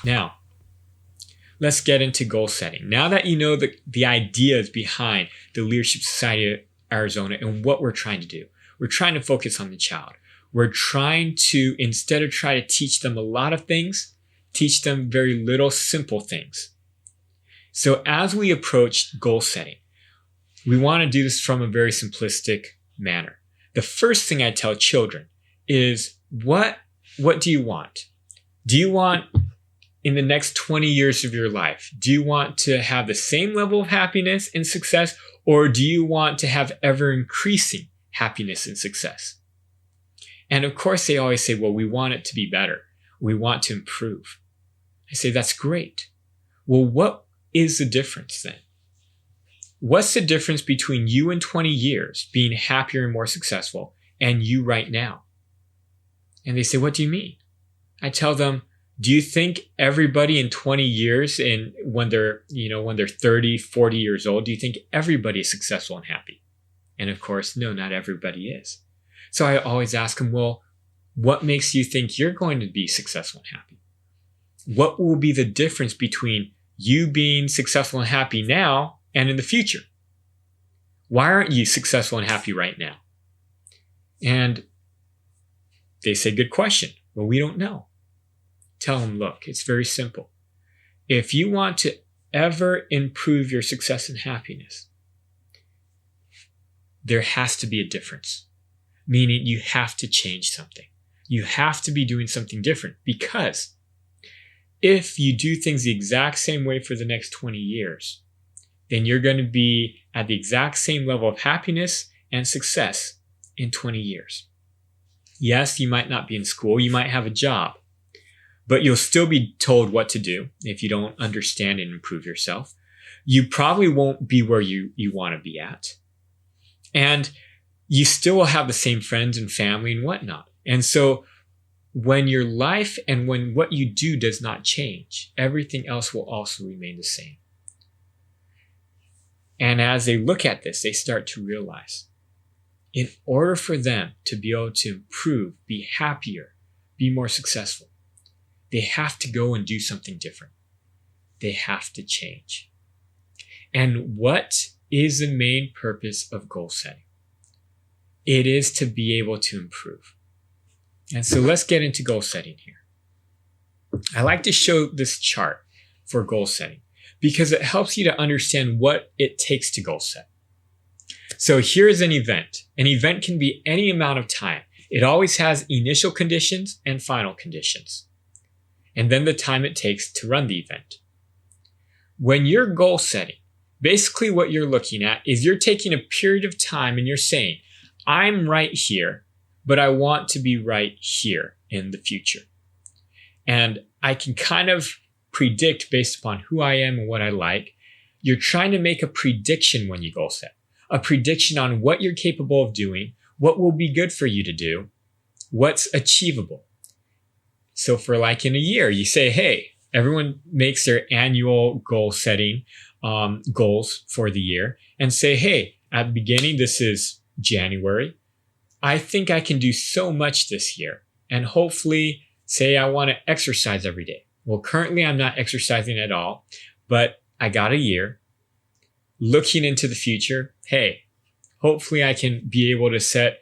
Now, let's get into goal setting. Now that you know the ideas behind the Leadership Society of Arizona and what we're trying to do, we're trying to focus on the child. We're trying to, instead of try to teach them a lot of things, teach them very little simple things. So as we approach goal setting, we want to do this from a very simplistic manner. The first thing I tell children is, what do you want? Do you want, in the next 20 years of your life, do you want to have the same level of happiness and success, or do you want to have ever increasing happiness and success? And of course, they always say, well, we want it to be better. We want to improve. I say, that's great. Well, what is the difference then? What's the difference between you in 20 years being happier and more successful and you right now? And they say, what do you mean? I tell them, do you think everybody in 20 years, and when they're 30, 40 years old, do you think everybody is successful and happy? And of course, no, not everybody is. So I always ask them, well, what makes you think you're going to be successful and happy? What will be the difference between you being successful and happy now and in the future? Why aren't you successful and happy right now? And they say, good question. Well, we don't know. Tell them, look, it's very simple. If you want to ever improve your success and happiness, there has to be a difference. Meaning you have to change something. You have to be doing something different, because if you do things the exact same way for the next 20 years, then you're going to be at the exact same level of happiness and success in 20 years. Yes, you might not be in school, you might have a job, but you'll still be told what to do if you don't understand and improve yourself. You probably won't be where you want to be at. And you still will have the same friends and family and whatnot. And so when your life and when what you do does not change, everything else will also remain the same. And as they look at this, they start to realize, in order for them to be able to improve, be happier, be more successful, they have to go and do something different. They have to change. And what is the main purpose of goal setting? It is to be able to improve. And so let's get into goal setting here. I like to show this chart for goal setting because it helps you to understand what it takes to goal set. So here's an event. An event can be any amount of time. It always has initial conditions and final conditions, and then the time it takes to run the event. When you're goal setting, basically what you're looking at is you're taking a period of time and you're saying, I'm right here, but I want to be right here in the future. And I can kind of predict based upon who I am and what I like. You're trying to make a prediction when you goal set, a prediction on what you're capable of doing, what will be good for you to do, what's achievable. So for like in a year, you say, hey, everyone makes their annual goal setting goals for the year and say, hey, at the beginning, this is January. I think I can do so much this year. And hopefully, say I want to exercise every day. Well, currently I'm not exercising at all, but I got a year. Looking into the future, hey, hopefully I can be able to set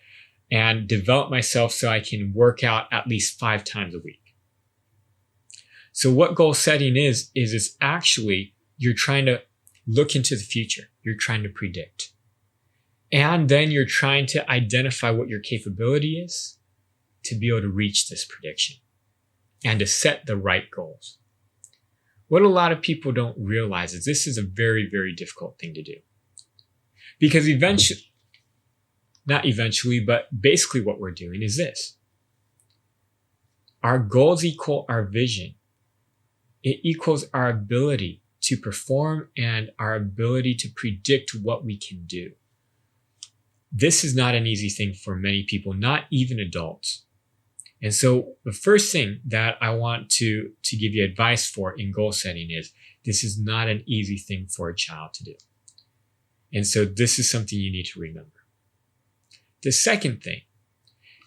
and develop myself so I can work out at least 5 times a week. So what goal setting is it's actually you're trying to look into the future. You're trying to predict. And then you're trying to identify what your capability is to be able to reach this prediction and to set the right goals. What a lot of people don't realize is this is a very, very difficult thing to do. Because basically what we're doing is this. Our goals equal our vision. It equals our ability to perform and our ability to predict what we can do. This is not an easy thing for many people, not even adults. And so the first thing that I want to give you advice for in goal setting is this is not an easy thing for a child to do. And so this is something you need to remember. The second thing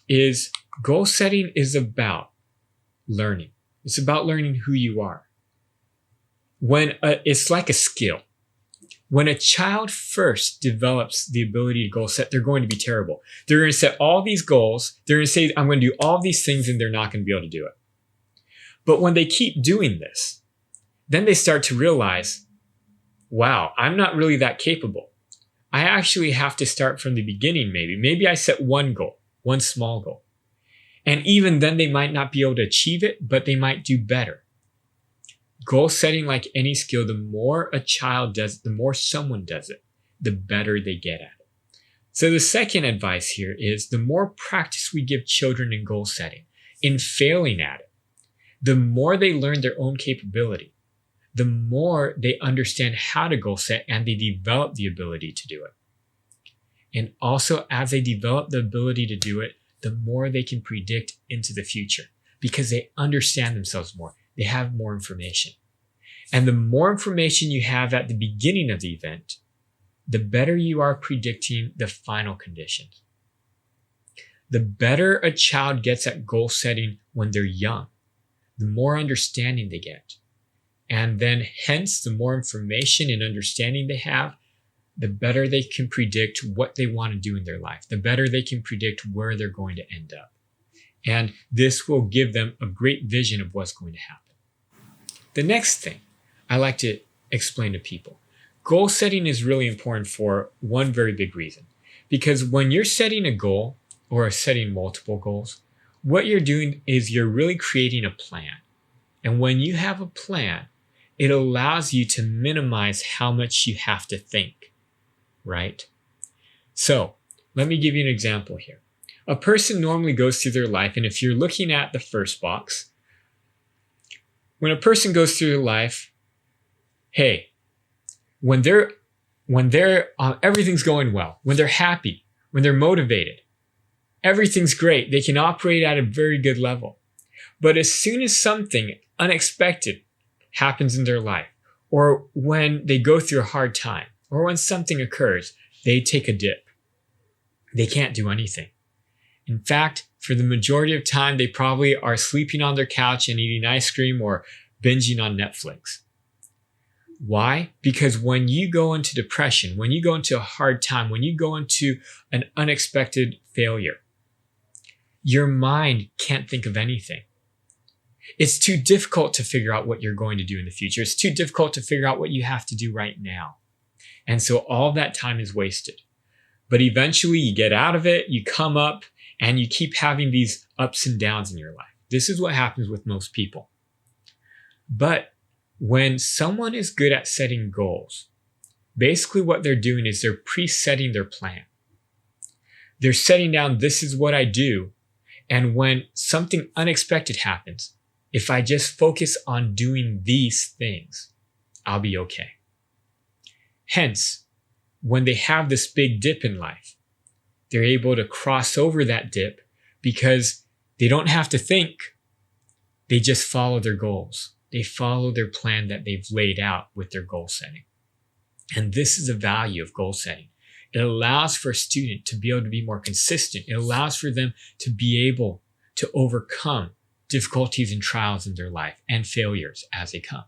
is goal setting is about learning. It's about learning who you are. It's like a skill. When a child first develops the ability to goal set, they're going to be terrible. They're going to set all these goals. They're going to say, I'm going to do all these things, and they're not going to be able to do it. But when they keep doing this, then they start to realize, wow, I'm not really that capable. I actually have to start from the beginning maybe. Maybe I set one goal, one small goal. And even then they might not be able to achieve it, but they might do better. Goal setting, like any skill, the more a child does it, the more someone does it, the better they get at it. So the second advice here is the more practice we give children in goal setting, in failing at it, the more they learn their own capability, the more they understand how to goal set and they develop the ability to do it. And also, as they develop the ability to do it, the more they can predict into the future because they understand themselves more. They have more information. And the more information you have at the beginning of the event, the better you are predicting the final conditions. The better a child gets at goal setting when they're young, the more understanding they get. And then hence, the more information and understanding they have, the better they can predict what they want to do in their life, the better they can predict where they're going to end up. And this will give them a great vision of what's going to happen. The next thing I like to explain to people, goal setting is really important for one very big reason. Because when you're setting a goal or setting multiple goals, what you're doing is you're really creating a plan. And when you have a plan, it allows you to minimize how much you have to think, right? So let me give you an example here. A person normally goes through their life, and if you're looking at the first box, when a person goes through their life, hey, when everything's going well, when they're happy, when they're motivated, everything's great. They can operate at a very good level. But as soon as something unexpected happens in their life, or when they go through a hard time, or when something occurs, they take a dip. They can't do anything. In fact, for the majority of time, they probably are sleeping on their couch and eating ice cream or binging on Netflix. Why? Because when you go into depression, when you go into a hard time, when you go into an unexpected failure, your mind can't think of anything. It's too difficult to figure out what you're going to do in the future. It's too difficult to figure out what you have to do right now. And so all that time is wasted. But eventually you get out of it, you come up, and you keep having these ups and downs in your life. This is what happens with most people. But when someone is good at setting goals, basically what they're doing is they're presetting their plan. They're setting down, this is what I do. And when something unexpected happens, if I just focus on doing these things, I'll be okay. Hence, when they have this big dip in life, they're able to cross over that dip because they don't have to think. They just follow their goals. They follow their plan that they've laid out with their goal setting. And this is the value of goal setting. It allows for a student to be able to be more consistent. It allows for them to be able to overcome difficulties and trials in their life and failures as they come.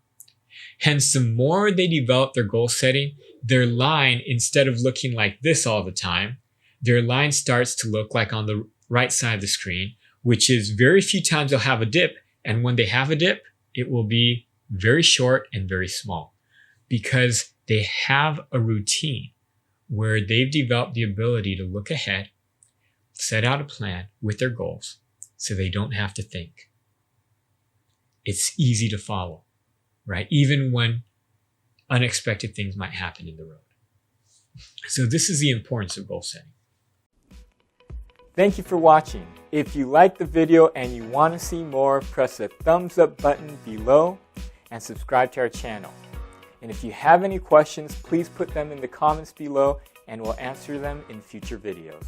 Hence, the more they develop their goal setting, their line, instead of looking like this all the time, their line starts to look like on the right side of the screen, which is very few times they'll have a dip. And when they have a dip, it will be very short and very small because they have a routine where they've developed the ability to look ahead, set out a plan with their goals so they don't have to think. It's easy to follow, right? Even when unexpected things might happen in the road. So this is the importance of goal setting. Thank you for watching. If you liked the video and you want to see more, press the thumbs up button below and subscribe to our channel. And if you have any questions, please put them in the comments below and we'll answer them in future videos.